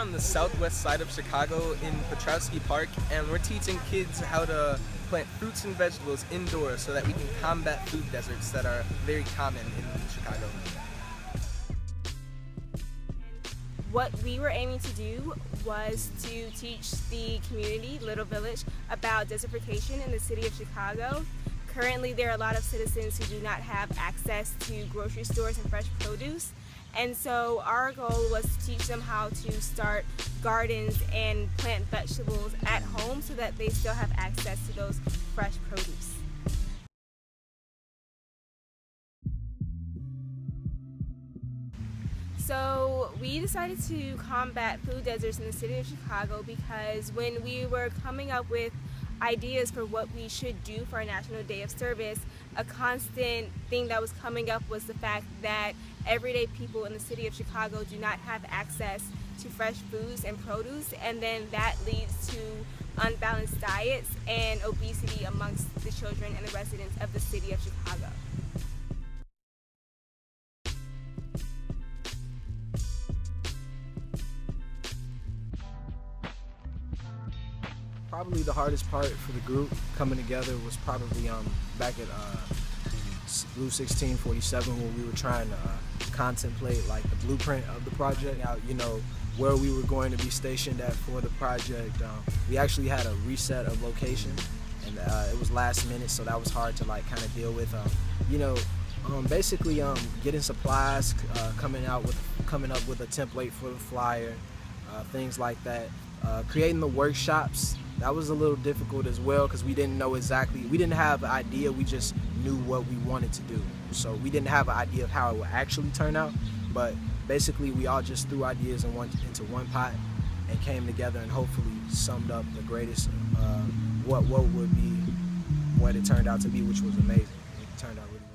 on the southwest side of Chicago in Petrowski Park, and we're teaching kids how to plant fruits and vegetables indoors so that we can combat food deserts that are very common in Chicago. What we were aiming to do was to teach the community, Little Village, about desertification in the city of Chicago. Currently, there are a lot of citizens who do not have access to grocery stores and fresh produce. And so our goal was to teach them how to start gardens and plant vegetables at home so that they still have access to those fresh produce. So we decided to combat food deserts in the city of Chicago because when we were coming up with ideas for what we should do for our National Day of Service, a constant thing that was coming up was the fact that everyday people in the city of Chicago do not have access to fresh foods and produce, and then that leads to unbalanced diets and obesity amongst the children and the residents of the city of Chicago. Probably the hardest part for the group coming together was probably back at Blue 1647 when we were trying to contemplate like the blueprint of the project, you know, where we were going to be stationed at for the project. We actually had a reset of location, and it was last minute, so that was hard to like kind of deal with. You know, basically getting supplies, coming up with a template for the flyer, things like that. Creating the workshops, that was a little difficult as well because we didn't know exactly, we didn't have an idea, we just knew what we wanted to do. So we didn't have an idea of how it would actually turn out, but basically we all just threw ideas into one pot and came together and hopefully summed up the greatest, what would be what it turned out to be, which was amazing. It turned out really well.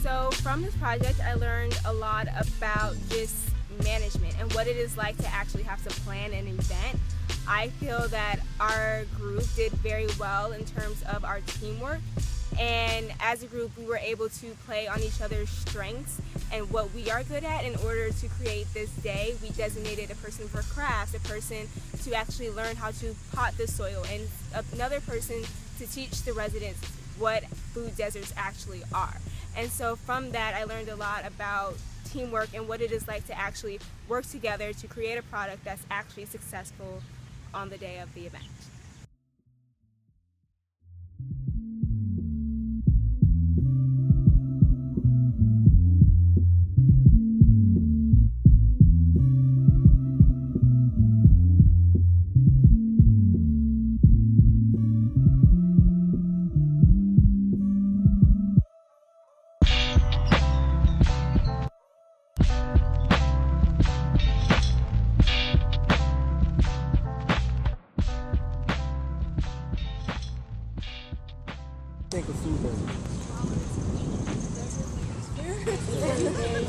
So from this project, I learned a lot about just management and what it is like to actually have to plan an event. I feel that our group did very well in terms of our teamwork, and as a group we were able to play on each other's strengths and what we are good at. In order to create this day, we designated a person for crafts, a person to actually learn how to pot the soil, and another person to teach the residents what food deserts actually are. And so from that, I learned a lot about teamwork and what it is like to actually work together to create a product that's actually successful on the day of the event. Think of food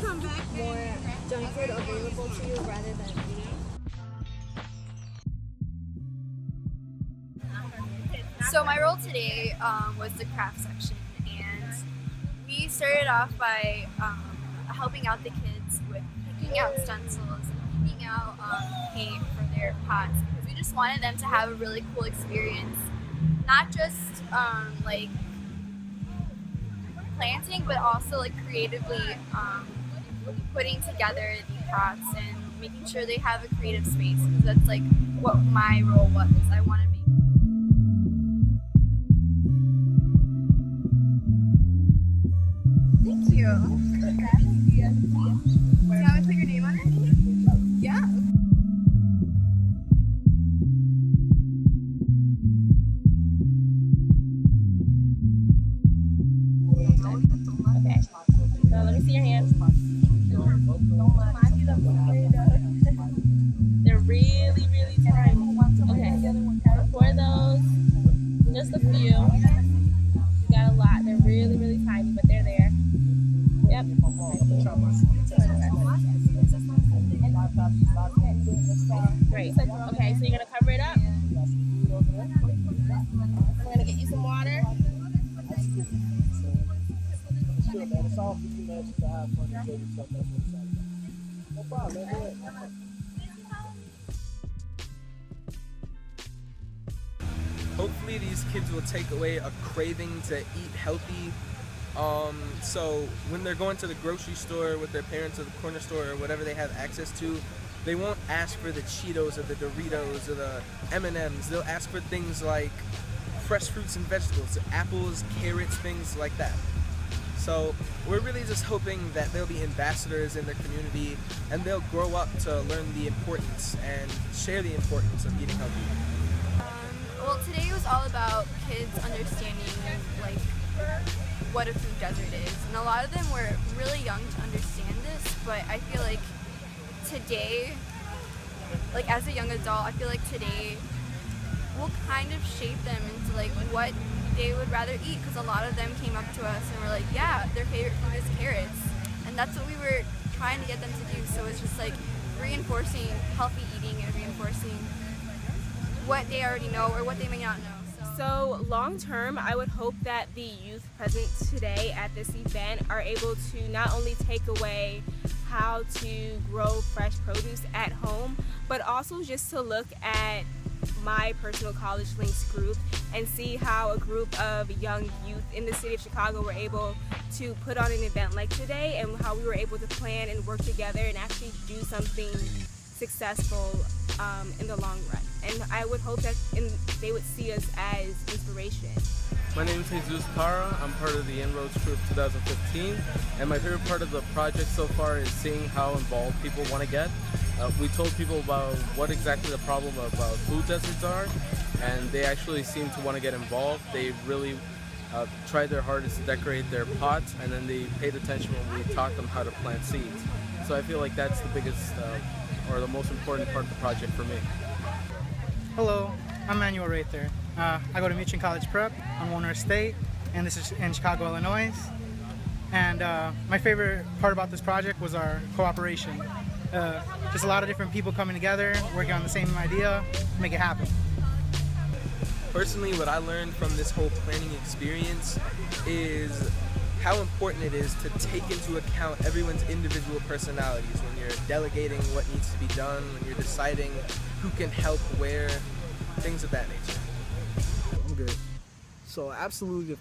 Come back more junk food available to you rather than So my role today was the craft section, and we started off by helping out the kids with picking out stencils and picking out paint for their pots, because we just wanted them to have a really cool experience, not just like planting, but also like creatively putting together the pots and making sure they have a creative space, because that's like what my role was. I want to make. Thank you. Do you want me to put your name on it? Yeah. Okay, so let me see your hands. They're really, really tiny. Okay, for those, just a few. You got a lot. They're really, really tiny, but they're there. Yep. Great. Okay, so you're gonna cover it up. I'm gonna get you some water. That's all for you, man. Just to have fun and enjoy yourself. That's what it's all about. No problem, man. Go ahead. Hopefully these kids will take away a craving to eat healthy. So when they're going to the grocery store with their parents or the corner store or whatever they have access to, they won't ask for the Cheetos or the Doritos or the M&Ms. They'll ask for things like fresh fruits and vegetables, apples, carrots, things like that. So we're really just hoping that they'll be ambassadors in their community and they'll grow up to learn the importance and share the importance of eating healthy. Well, today was all about kids understanding like what a food desert is, and a lot of them were really young to understand this, but I feel like today, like as a young adult, I feel like today will kind of shape them into like what they would rather eat, because a lot of them came up to us and were like, yeah, their favorite food is carrots, and that's what we were trying to get them to do. So it's just like reinforcing healthy eating and reinforcing what they already know or what they may not know. So long term, I would hope that the youth present today at this event are able to not only take away how to grow fresh produce at home, but also just to look at my personal College Links group and see how a group of young youth in the city of Chicago were able to put on an event like today, and how we were able to plan and work together and actually do something successful in the long run. And I would hope that they would see us as inspiration. My name is Jesus Parra. I'm part of the Inroads crew of 2015, and my favorite part of the project so far is seeing how involved people want to get. We told people about what exactly the problem about food deserts are, and they actually seem to want to get involved. They really tried their hardest to decorate their pots, and then they paid attention when we taught them how to plant seeds. So I feel like that's the biggest or the most important part of the project for me. Hello, I'm Manuel Rather. I go to Meacham College Prep on Warner Estate, and this is in Chicago, Illinois. And my favorite part about this project was our cooperation. Just a lot of different people coming together, working on the same idea to make it happen. Personally, what I learned from this whole planning experience is how important it is to take into account everyone's individual personalities when you're delegating what needs to be done, when you're deciding who can help where, things of that nature. I'm good. So absolutely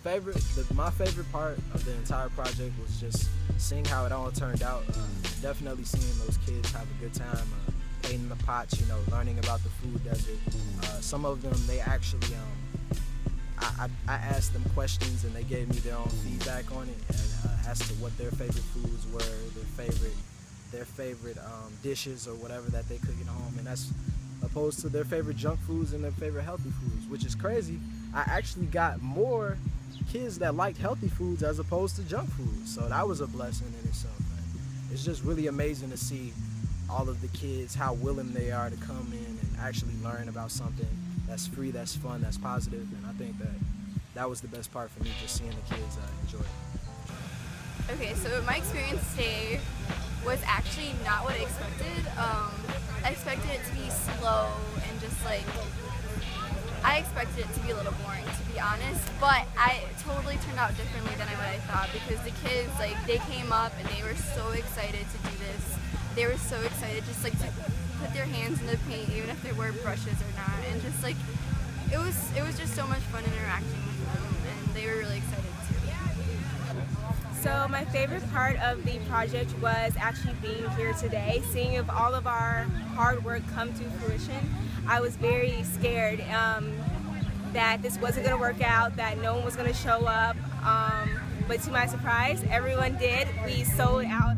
my favorite part of the entire project was just seeing how it all turned out. Definitely seeing those kids have a good time, painting the pots, you know, learning about the food desert. Some of them, they actually, I asked them questions and they gave me their own feedback on it, and as to what their favorite foods were, their favorite dishes or whatever that they cook at home, and that's opposed to their favorite junk foods and their favorite healthy foods, which is crazy. I actually got more kids that liked healthy foods as opposed to junk foods, so that was a blessing in itself, man. It's just really amazing to see all of the kids, how willing they are to come in and actually learn about something that's free, that's fun, that's positive, and I think that was the best part for me, just seeing the kids enjoy it. Okay, so my experience today was actually not what I expected. I expected it to be slow and just like, I expected it to be a little boring, to be honest, but it totally turned out differently than what I thought, because the kids, like, they came up and they were so excited to do this. They were so excited just like to put their hands in the paint, even if they were brushes or not, and just like, it was just so much fun interacting with them, and they were really excited too. So my favorite part of the project was actually being here today, seeing if all of our hard work come to fruition. I was very scared that this wasn't going to work out, that no one was going to show up, but to my surprise, everyone did. We sold out